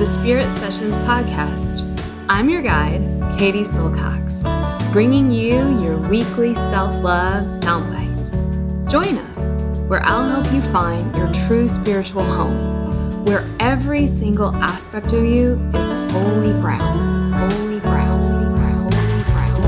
the Spirit Sessions podcast. I'm your guide, Katie Silcox, bringing you your weekly self-love soundbite. Join us, where I'll help you find your true spiritual home, where every single aspect of you is holy ground, holy ground, holy ground, holy ground.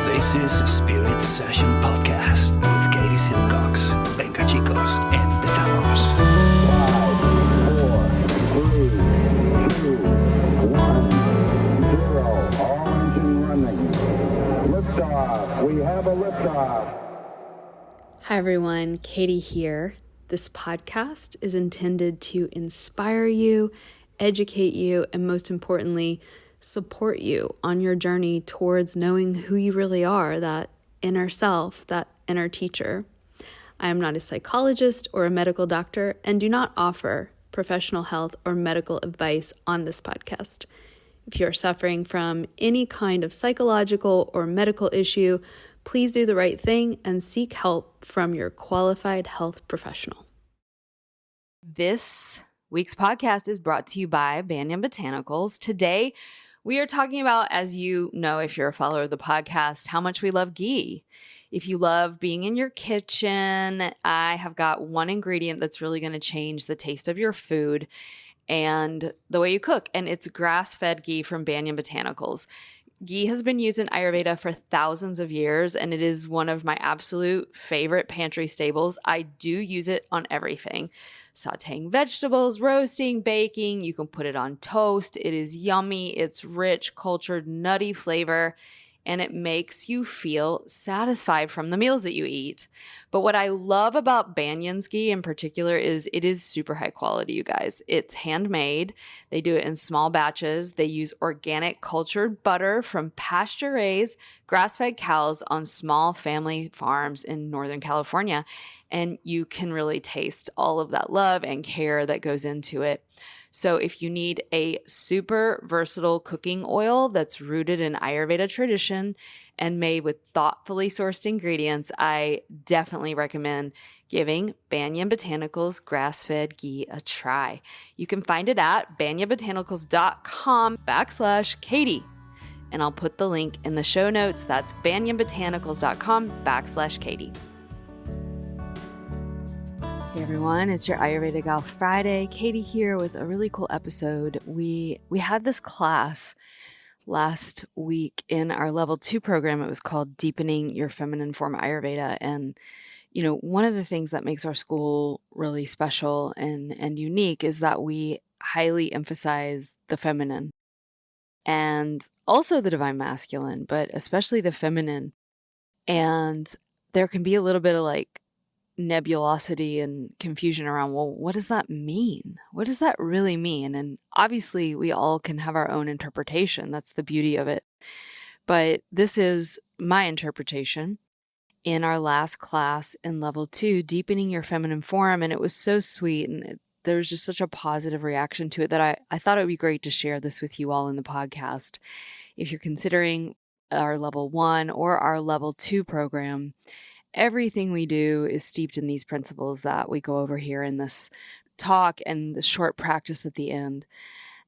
This is a Spirit Session podcast with Katie Silcox. Venga chicos, empezamos. 5, 4, 3, 2, 1, 0. All engine running. Liftoff. We have a liftoff. Hi everyone, Katie here. This podcast is intended to inspire you, educate you, and most importantly, support you on your journey towards knowing who you really are, that inner self, that inner teacher. I am not a psychologist or a medical doctor and do not offer professional health or medical advice on this podcast. If you are suffering from any kind of psychological or medical issue, please do the right thing and seek help from your qualified health professional. This week's podcast is brought to you by Banyan Botanicals. Today, we are talking about, as you know, if you're a follower of the podcast, how much we love ghee. If you love being in your kitchen, I have got one ingredient that's really going to change the taste of your food and the way you cook, and it's grass-fed ghee from Banyan Botanicals. Ghee has been used in Ayurveda for thousands of years, and it is one of my absolute favorite pantry staples. I do use it on everything. Sauteing vegetables, roasting, baking. You can put it on toast. It is yummy. It's rich, cultured, nutty flavor, and it makes you feel satisfied from the meals that you eat. But what I love about Banyan's ghee in particular is it is super high quality, you guys. It's handmade. They do it in small batches. They use organic cultured butter from pasture-raised, grass-fed cows on small family farms in Northern California. And you can really taste all of that love and care that goes into it. So if you need a super versatile cooking oil that's rooted in Ayurveda tradition and made with thoughtfully sourced ingredients, I definitely recommend giving Banyan Botanicals grass-fed ghee a try. You can find it at banyanbotanicals.com/Katie. And I'll put the link in the show notes. That's banyanbotanicals.com/Katie. Hey everyone, it's your Ayurveda Gal Friday. Katie here with a really cool episode. We had this class last week in our level 2 program. It was called Deepening Your Feminine Form Ayurveda. And, you know, one of the things that makes our school really special and unique is that we highly emphasize the feminine and also the divine masculine, but especially the feminine. And there can be a little bit of like nebulosity and confusion around, well, what does that mean? What does that really mean? And obviously we all can have our own interpretation. That's the beauty of it. But this is my interpretation in our last class in level 2, Deepening Your Feminine Form. And it was so sweet. And there was just such a positive reaction to it that I thought it would be great to share this with you all in the podcast. If you're considering our level 1 or our level 2 program, everything we do is steeped in these principles that we go over here in this talk and the short practice at the end.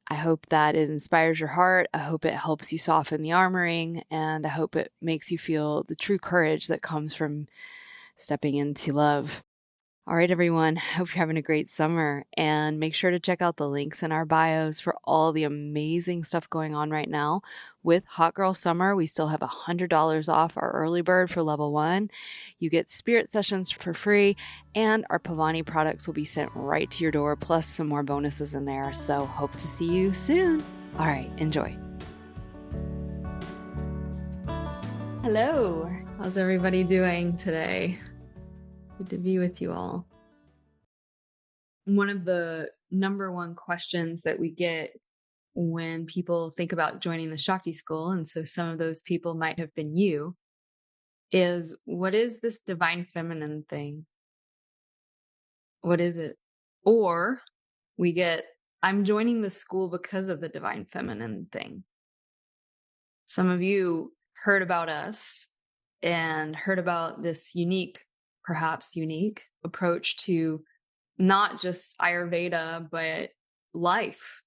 I hope that it inspires your heart. I hope it helps you soften the armoring, and I hope it makes you feel the true courage that comes from stepping into love. All right, everyone, hope you're having a great summer, and make sure to check out the links in our bios for all the amazing stuff going on right now. With Hot Girl Summer, we still have $100 off our early bird for level 1. You get spirit sessions for free, and our Pavani products will be sent right to your door, plus some more bonuses in there. So hope to see you soon. All right, enjoy. Hello, how's everybody doing today? Good to be with you all. One of the number one questions that we get when people think about joining the Shakti school, and so some of those people might have been you, is what is this divine feminine thing? What is it? Or we get, I'm joining the school because of the divine feminine thing. Some of you heard about us and heard about this perhaps unique approach to not just Ayurveda, but life,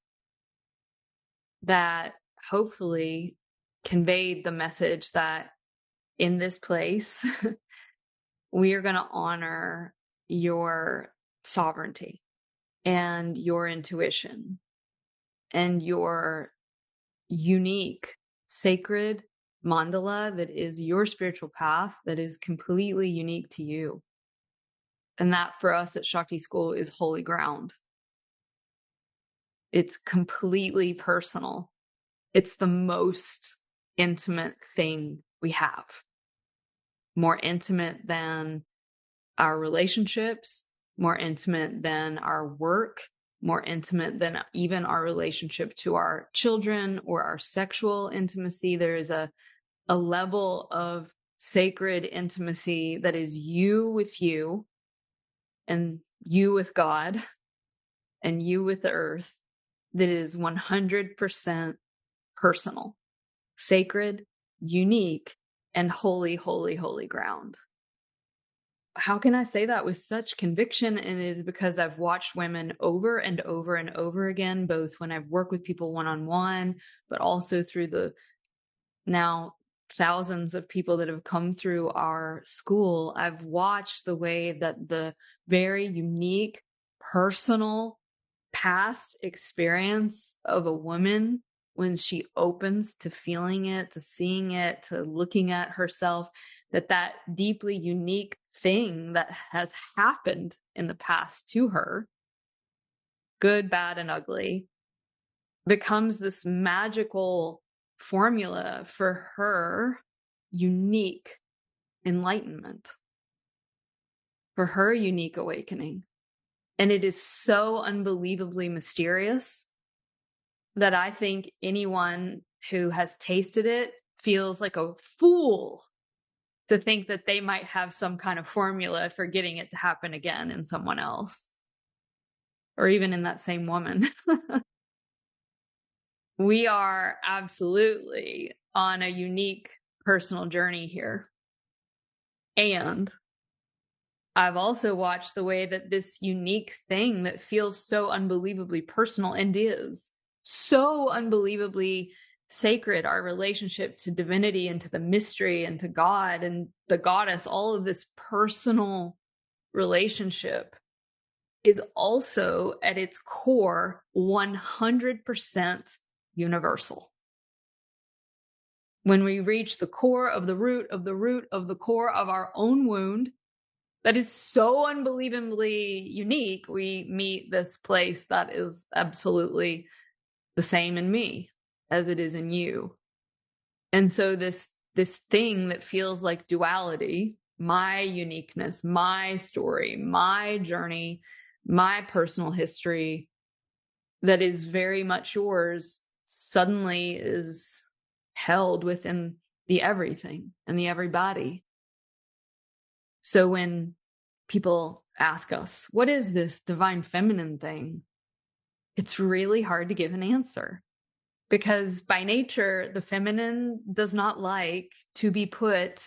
that hopefully conveyed the message that in this place, we are going to honor your sovereignty and your intuition and your unique sacred mandala that is your spiritual path, that is completely unique to you. And that for us at Shakti School is holy ground. It's completely personal. It's the most intimate thing we have. More intimate than our relationships, more intimate than our work, more intimate than even our relationship to our children or our sexual intimacy. There is a level of sacred intimacy that is you with you and you with God and you with the earth that is 100% personal, sacred, unique, and holy, holy, holy ground. How can I say that with such conviction? And it is because I've watched women over and over and over again, both when I've worked with people one-on-one, but also through the now thousands of people that have come through our school. I've watched the way that the very unique, personal, past experience of a woman, when she opens to feeling it, to seeing it, to looking at herself, that deeply unique thing that has happened in the past to her, good, bad, and ugly, becomes this magical formula for her unique enlightenment, for her unique awakening. And it is so unbelievably mysterious that I think anyone who has tasted it feels like a fool to think that they might have some kind of formula for getting it to happen again in someone else, or even in that same woman. We are absolutely on a unique personal journey here. And I've also watched the way that this unique thing that feels so unbelievably personal and is so unbelievably sacred, our relationship to divinity and to the mystery and to God and the goddess, all of this personal relationship is also at its core 100% universal. When we reach the core of the root of the root of the core of our own wound, that is so unbelievably unique, we meet this place that is absolutely the same in me as it is in you. And so this thing that feels like duality, my uniqueness, my story, my journey, my personal history, that is very much yours, suddenly is held within the everything and the everybody. So when people ask us, what is this divine feminine thing? It's really hard to give an answer, because by nature, the feminine does not like to be put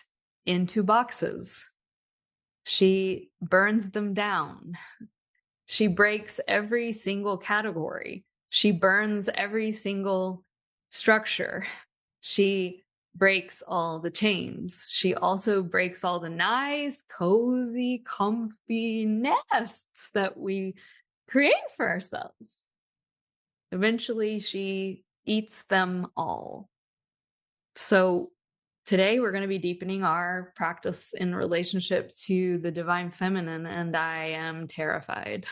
into boxes. She burns them down. She breaks every single category. She burns every single structure. She breaks all the chains. She also breaks all the nice, cozy, comfy nests that we create for ourselves. Eventually, she eats them all. So today we're going to be deepening our practice in relationship to the divine feminine, and I am terrified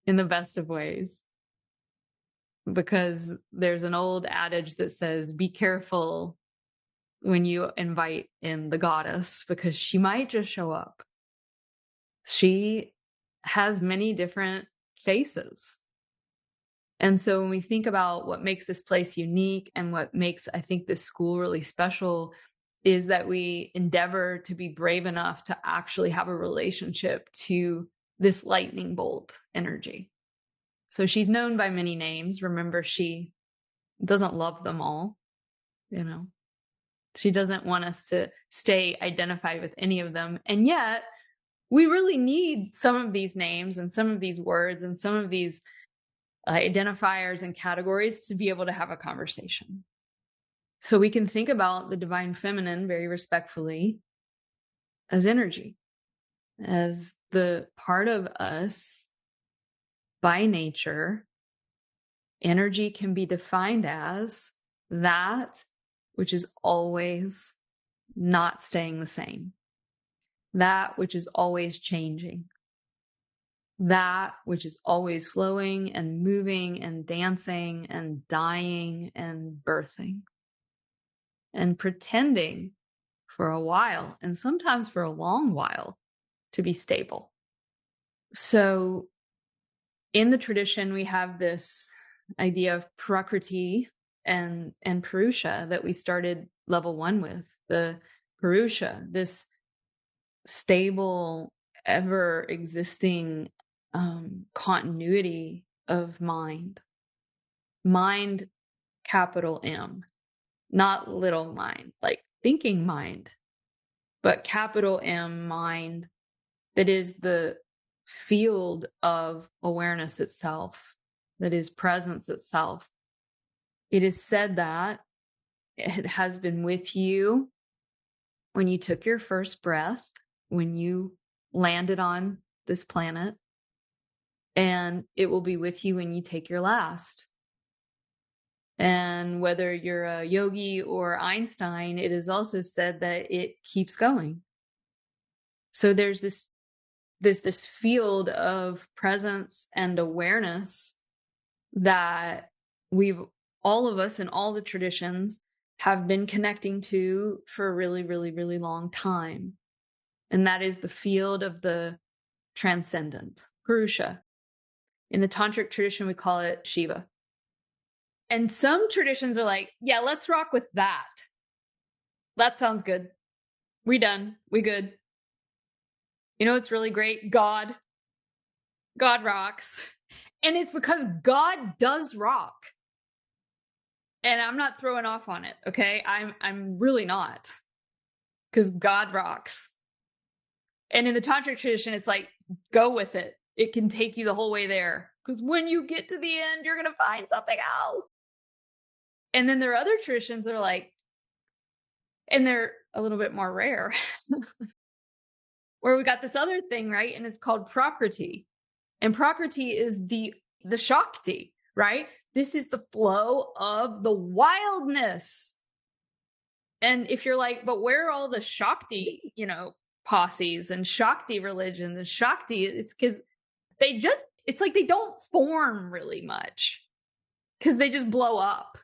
in the best of ways. Because there's an old adage that says, be careful when you invite in the goddess, because she might just show up. She has many different faces. And so when we think about what makes this place unique and what makes, I think, this school really special, is that we endeavor to be brave enough to actually have a relationship to this lightning bolt energy. So she's known by many names. Remember, she doesn't love them all, you know. She doesn't want us to stay identified with any of them. And yet, we really need some of these names and some of these words and some of these identifiers and categories to be able to have a conversation. So we can think about the divine feminine very respectfully as energy, as the part of us by nature. Energy can be defined as that which is always not staying the same, that which is always changing, that which is always flowing and moving and dancing and dying and birthing and pretending for a while, and sometimes for a long while, to be stable. So in the tradition, we have this idea of prakruti and purusha that we started level 1 with. The purusha, this stable, ever existing continuity of mind. Mind, capital M, not little mind, like thinking mind, but capital M mind, that is the field of awareness itself, that is presence itself. It is said that it has been with you when you took your first breath, when you landed on this planet, and it will be with you when you take your last. And whether you're a yogi or Einstein, it is also said that it keeps going. So there's this field of presence and awareness that all of us in all the traditions have been connecting to for a really, really, really long time. And that is the field of the transcendent, purusha. In the tantric tradition, we call it Shiva. And some traditions are like, yeah, let's rock with that. That sounds good. We done. We good. You know what's really great? God. God rocks. And it's because God does rock. And I'm not throwing off on it, okay? I'm really not. Because God rocks. And in the tantric tradition, it's like, go with it. It can take you the whole way there. Because when you get to the end, you're going to find something else. And then there are other traditions that are like, and they're a little bit more rare, where we got this other thing, right? And it's called prakruti. And prakruti is the Shakti, right? This is the flow of the wildness. And if you're like, but where are all the Shakti, posses and Shakti religions and Shakti? It's because it's like they don't form really much because they just blow up,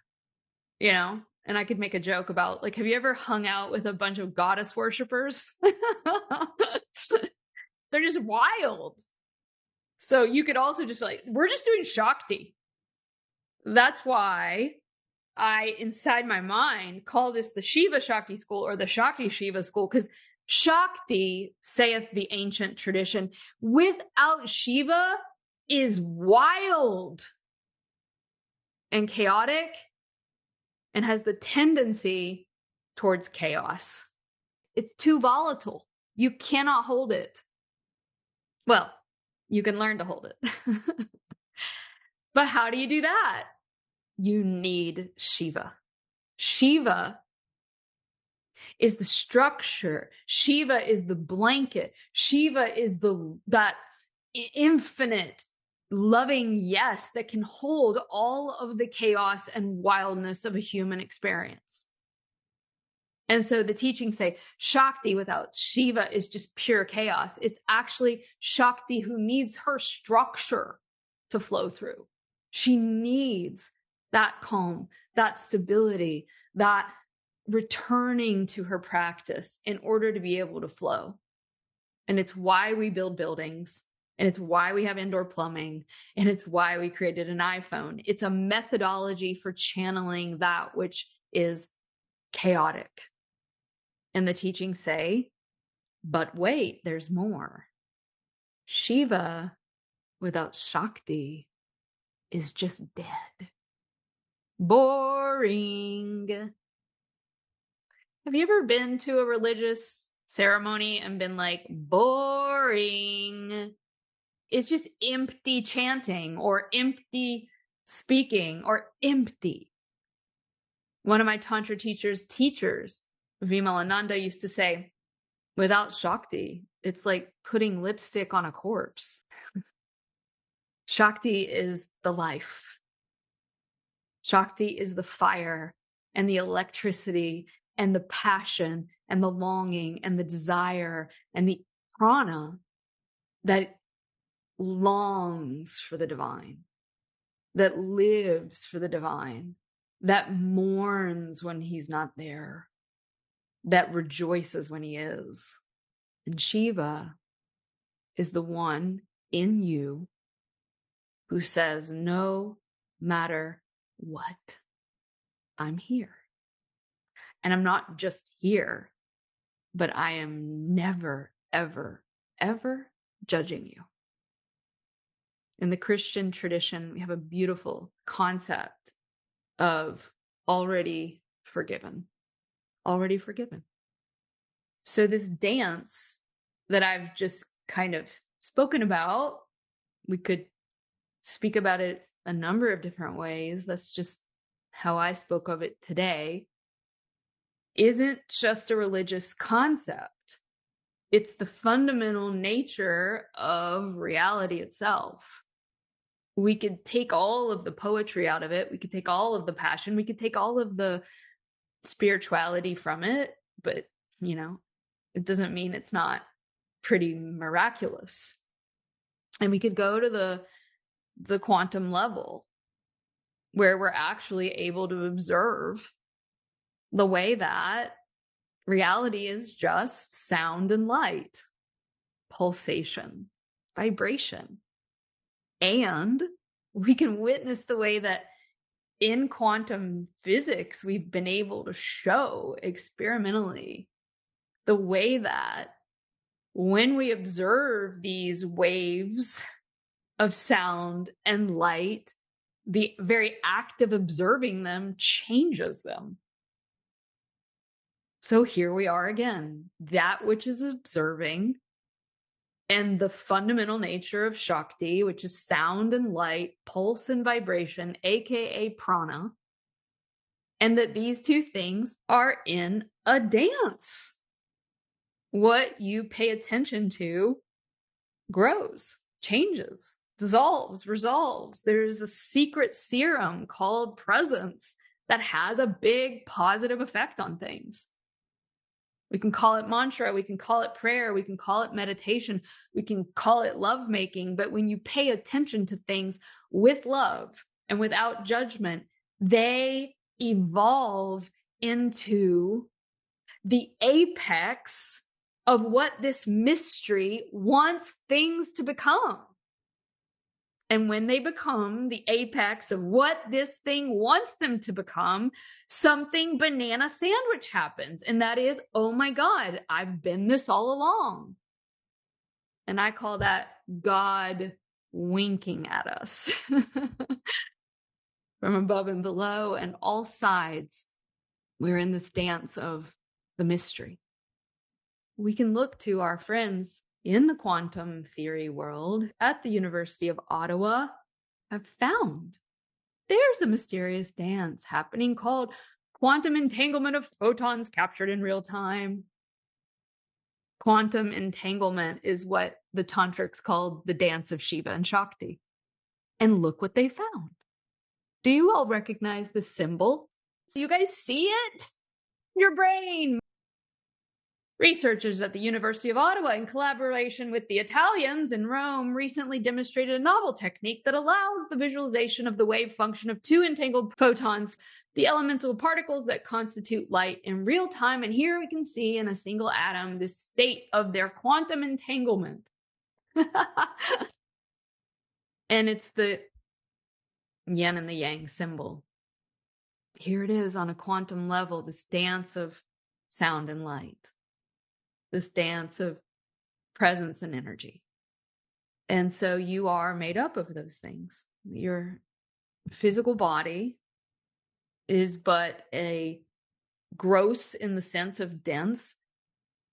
And I could make a joke about, like, have you ever hung out with a bunch of goddess worshippers? They're just wild. So you could also just be like, we're just doing Shakti. That's why I, inside my mind, call this the Shiva Shakti school or the Shakti Shiva school, because Shakti, saith the ancient tradition, without Shiva is wild and chaotic and has the tendency towards chaos. It's too volatile. You cannot hold it. Well, you can learn to hold it. But how do you do that? You need Shiva. Shiva is the structure. Shiva is the blanket. Shiva is that infinite loving yes that can hold all of the chaos and wildness of a human experience. And so the teachings say Shakti without Shiva is just pure chaos. It's actually Shakti who needs her structure to flow through. She needs that calm, that stability, that returning to her practice in order to be able to flow. And it's why we build buildings, and it's why we have indoor plumbing, and it's why we created an iPhone. It's a methodology for channeling that which is chaotic. And the teachings say, but wait, there's more. Shiva without Shakti is just dead. Boring. Have you ever been to a religious ceremony and been like, boring? It's just empty chanting or empty speaking or empty. One of my Tantra teachers, Vimalananda, used to say, without Shakti, it's like putting lipstick on a corpse. Shakti is the life. Shakti is the fire and the electricity and the passion and the longing and the desire and the prana that longs for the divine, that lives for the divine, that mourns when he's not there, that rejoices when he is. And Shiva is the one in you who says, no matter what, I'm here. And I'm not just here, but I am never, ever, ever judging you. In the Christian tradition, we have a beautiful concept of already forgiven. Already forgiven. So this dance that I've just kind of spoken about, we could speak about it a number of different ways. That's just how I spoke of it today. Isn't just a religious concept. It's the fundamental nature of reality itself. We could take all of the poetry out of it. We could take all of the passion. We could take all of the spirituality from it. But, it doesn't mean it's not pretty miraculous. And we could go to the quantum level where we're actually able to observe the way that reality is just sound and light, pulsation, vibration. And we can witness the way that in quantum physics, we've been able to show experimentally the way that when we observe these waves of sound and light, the very act of observing them changes them. So here we are again, that which is observing and the fundamental nature of Shakti, which is sound and light, pulse and vibration, aka prana, and that these two things are in a dance. What you pay attention to grows, changes, dissolves, resolves. There's a secret serum called presence that has a big positive effect on things. We can call it mantra, we can call it prayer, we can call it meditation, we can call it lovemaking, but when you pay attention to things with love and without judgment, they evolve into the apex of what this mystery wants things to become. And when they become the apex of what this thing wants them to become, something banana sandwich happens. And that is, oh my God, I've been this all along. And I call that God winking at us from above and below and all sides. We're in this dance of the mystery. We can look to our friends in the quantum theory world at the University of Ottawa have found there's a mysterious dance happening called quantum entanglement of photons captured in real time. Quantum entanglement is what the tantrics called the dance of Shiva and Shakti. And look what they found. Do you all recognize the symbol? So you guys see it? Your brain. Researchers at the University of Ottawa, in collaboration with the Italians in Rome, recently demonstrated a novel technique that allows the visualization of the wave function of two entangled photons, the elemental particles that constitute light, in real time. And here we can see in a single atom the state of their quantum entanglement. And it's the yin and the yang symbol. Here it is on a quantum level, this dance of sound and light. This dance of presence and energy. And so you are made up of those things. Your physical body is but a gross in the sense of dense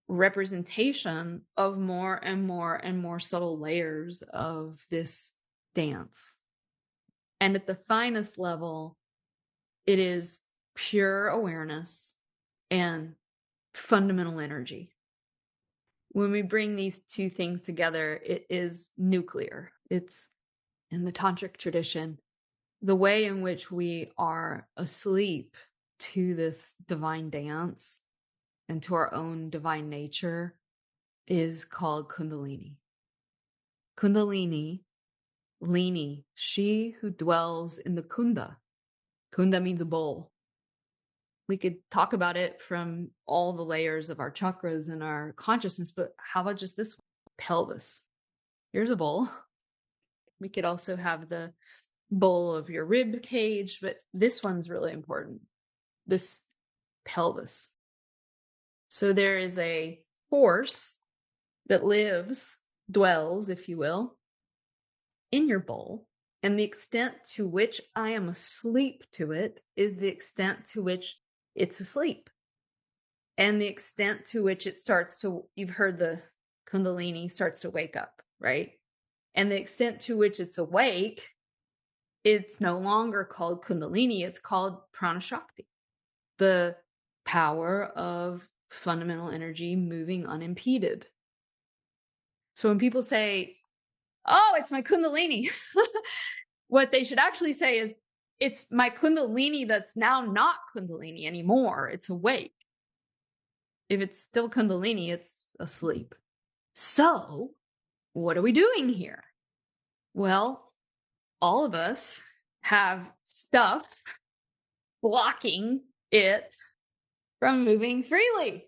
representation of more and more and more subtle layers of this dance. And at the finest level, it is pure awareness and fundamental energy. When we bring these two things together, it is nuclear. It's, in the tantric tradition, the way in which we are asleep to this divine dance and to our own divine nature is called kundalini. Kundalini, Lini, she who dwells in the kunda. Kunda means a bowl. We could talk about it from all the layers of our chakras and our consciousness, but how about just this one? Pelvis? Here's a bowl. We could also have the bowl of your rib cage, but this one's really important. This pelvis. So there is a force that lives, dwells, if you will, in your bowl. And the extent to which I am asleep to it is the extent to which it's asleep. And the extent to which it starts to, you've heard the kundalini starts to wake up, right? And the extent to which it's awake, it's no longer called kundalini, it's called prana shakti, the power of fundamental energy moving unimpeded. So when people say, oh, it's my kundalini, what they should actually say is, it's my kundalini that's now not kundalini anymore. It's awake. If it's still kundalini, it's asleep. So what are we doing here? Well, all of us have stuff blocking it from moving freely.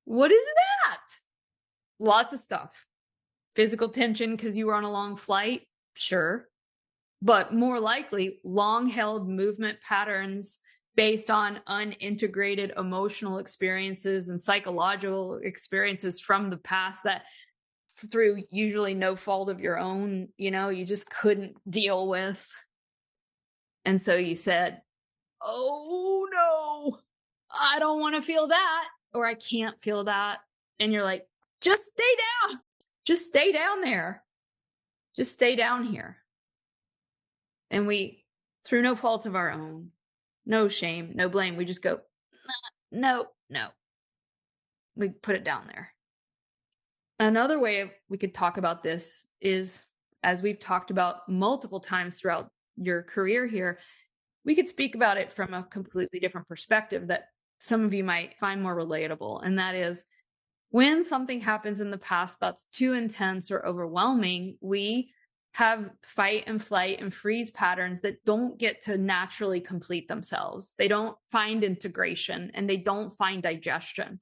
What is that? Lots of stuff. Physical tension because you were on a long flight? Sure. But more likely, long-held movement patterns based on unintegrated emotional experiences and psychological experiences from the past that, through usually no fault of your own, you just couldn't deal with. And so you said, oh no, I don't want to feel that, or I can't feel that. And you're like, just stay down. Just stay down there. Just stay down here. And we, through no fault of our own, no shame, no blame, we just go, no. We put it down there. Another way we could talk about this is, as we've talked about multiple times throughout your career here, we could speak about it from a completely different perspective that some of you might find more relatable. And that is, when something happens in the past that's too intense or overwhelming, we have fight and flight and freeze patterns that don't get to naturally complete themselves. They don't find integration and they don't find digestion.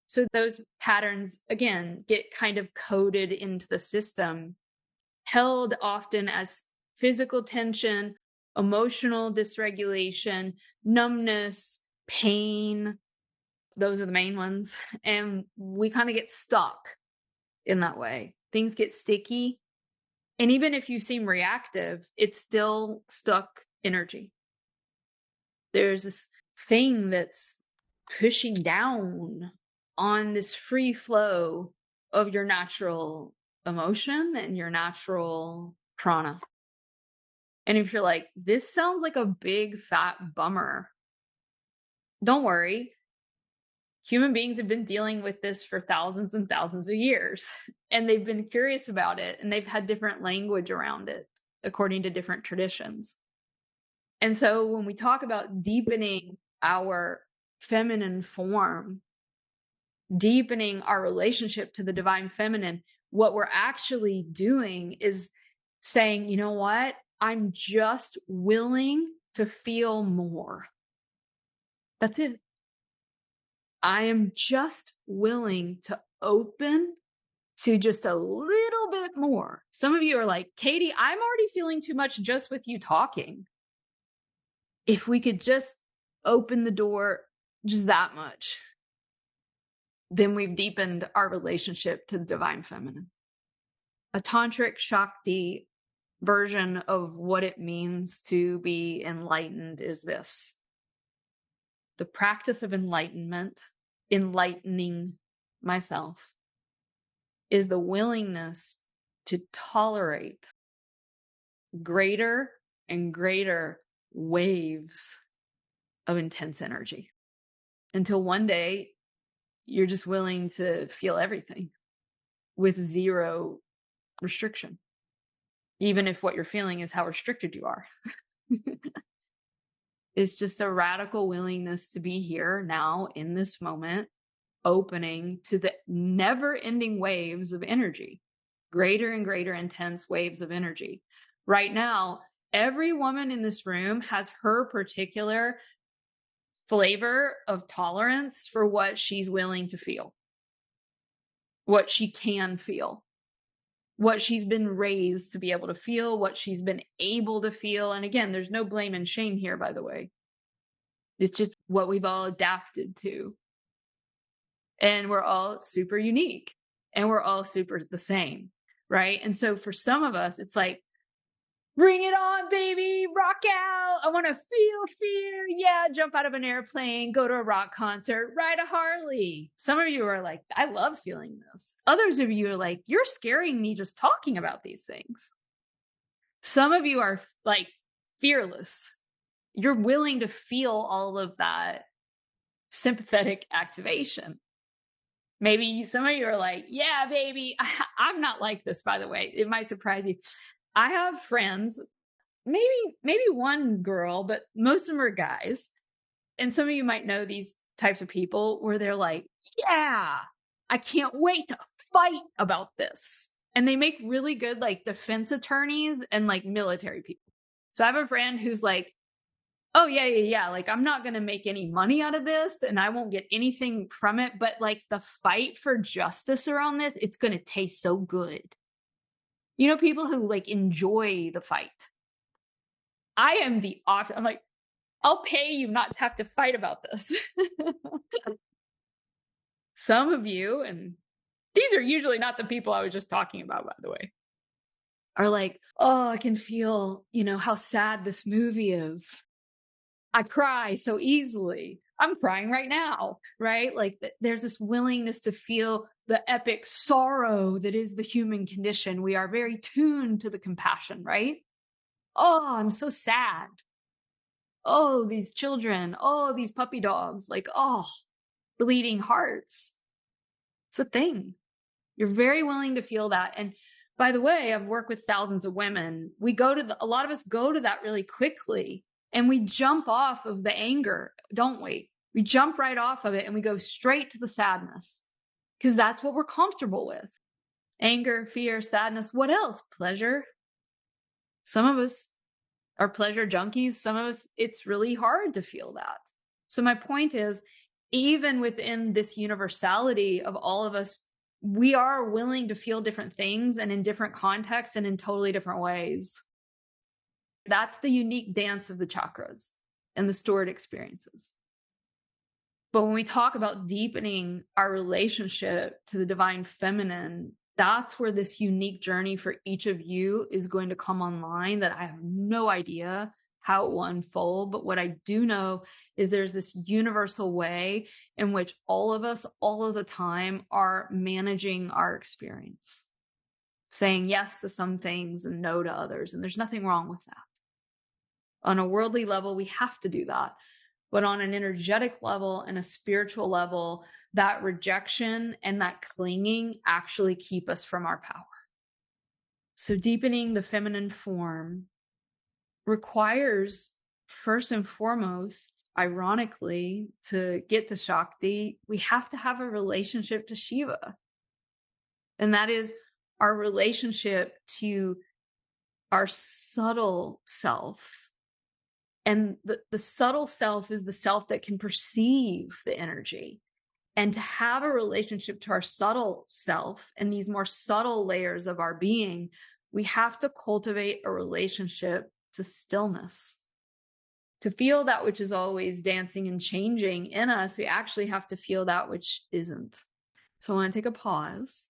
So those patterns, again, get kind of coded into the system, held often as physical tension, emotional dysregulation, numbness, pain. Those are the main ones. And we kind of get stuck in that way. Things get sticky. And even if you seem reactive, it's still stuck energy. There's this thing that's pushing down on this free flow of your natural emotion and your natural prana. And if you're like, this sounds like a big fat bummer, don't worry. Human beings have been dealing with this for thousands and thousands of years, and they've been curious about it, and they've had different language around it according to different traditions. And so when we talk about deepening our feminine form, deepening our relationship to the divine feminine, what we're actually doing is saying, you know what? I'm just willing to feel more. That's it. I am just willing to open to just a little bit more. Some of you are like, Katie, I'm already feeling too much just with you talking. If we could just open the door just that much, then we've deepened our relationship to the divine feminine. A tantric Shakti version of what it means to be enlightened is this. the practice of enlightenment, enlightening myself, is the willingness to tolerate greater and greater waves of intense energy until one day you're just willing to feel everything with zero restriction, even if what you're feeling is how restricted you are. It's just a radical willingness to be here now in this moment, opening to the never ending waves of energy, greater and greater intense waves of energy. Right now, every woman in this room has her particular flavor of tolerance for what she's willing to feel, what she can feel, what she's been raised to be able to feel, what she's been able to feel. And again, there's no blame and shame here, by the way. It's just what we've all adapted to. And we're all super unique and we're all super the same, right? And so for some of us, it's like, bring it on, baby, rock out. I want to feel fear. Yeah, jump out of an airplane, go to a rock concert, ride a Harley. Some of you are like, I love feeling this. Others of you are like, you're scaring me just talking about these things. Some of you are like fearless. You're willing to feel all of that sympathetic activation. Maybe some of you are like, yeah, baby, I'm not like this, by the way. It might surprise you. I have friends, maybe one girl, but most of them are guys. And some of you might know these types of people where they're like, yeah, I can't wait to fight about this. And they make really good like defense attorneys and like military people. So I have a friend who's like, oh yeah. Like I'm not going to make any money out of this and I won't get anything from it. But like the fight for justice around this, it's going to taste so good. You know, people who like enjoy the fight. I am the opposite. I'm like, I'll pay you not to have to fight about this. Some of you, and these are usually not the people I was just talking about, by the way, are like, oh, I can feel, how sad this movie is. I cry so easily. I'm crying right now, right? Like there's this willingness to feel the epic sorrow that is the human condition. We are very tuned to the compassion, right? Oh, I'm so sad. Oh, these children. Oh, these puppy dogs. Like, oh, bleeding hearts. It's a thing. You're very willing to feel that. And by the way, I've worked with thousands of women. A lot of us go to that really quickly and we jump off of the anger, don't we? We jump right off of it and we go straight to the sadness because that's what we're comfortable with. Anger, fear, sadness. What else? Pleasure. Some of us are pleasure junkies. Some of us, it's really hard to feel that. So my point is, even within this universality of all of us, we are willing to feel different things and in different contexts and in totally different ways. That's the unique dance of the chakras and the stored experiences. But when we talk about deepening our relationship to the divine feminine, that's where this unique journey for each of you is going to come online that I have no idea how it will unfold. But what I do know is there's this universal way in which all of us, all of the time, are managing our experience, saying yes to some things and no to others. And there's nothing wrong with that. On a worldly level, we have to do that. But on an energetic level and a spiritual level, that rejection and that clinging actually keep us from our power. So deepening the feminine form requires, first and foremost, ironically, to get to Shakti, we have to have a relationship to Shiva. And that is our relationship to our subtle self. And the subtle self is the self that can perceive the energy. And to have a relationship to our subtle self and these more subtle layers of our being, we have to cultivate a relationship to stillness. To feel that which is always dancing and changing in us, we actually have to feel that which isn't. So I want to take a pause.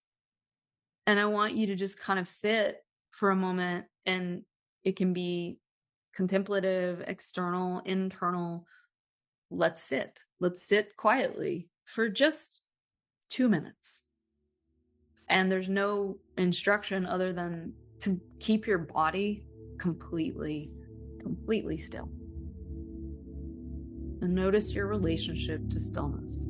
And I want you to just kind of sit for a moment, and it can be contemplative, external, internal. let's sit. Let's sit quietly for just 2 minutes. And there's no instruction other than to keep your body completely still. And notice your relationship to stillness.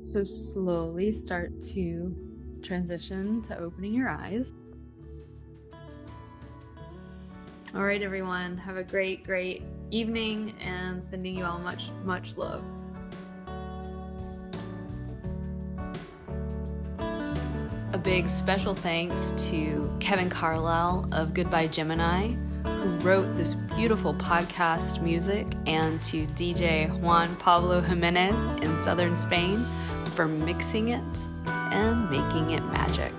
So slowly start to transition to opening your eyes. All right, everyone, have a great evening, and sending you all much love. A big special thanks to Kevin Carlisle of Goodbye Gemini, who wrote this beautiful podcast music, and to DJ Juan Pablo Jimenez in southern Spain for mixing it and making it magic.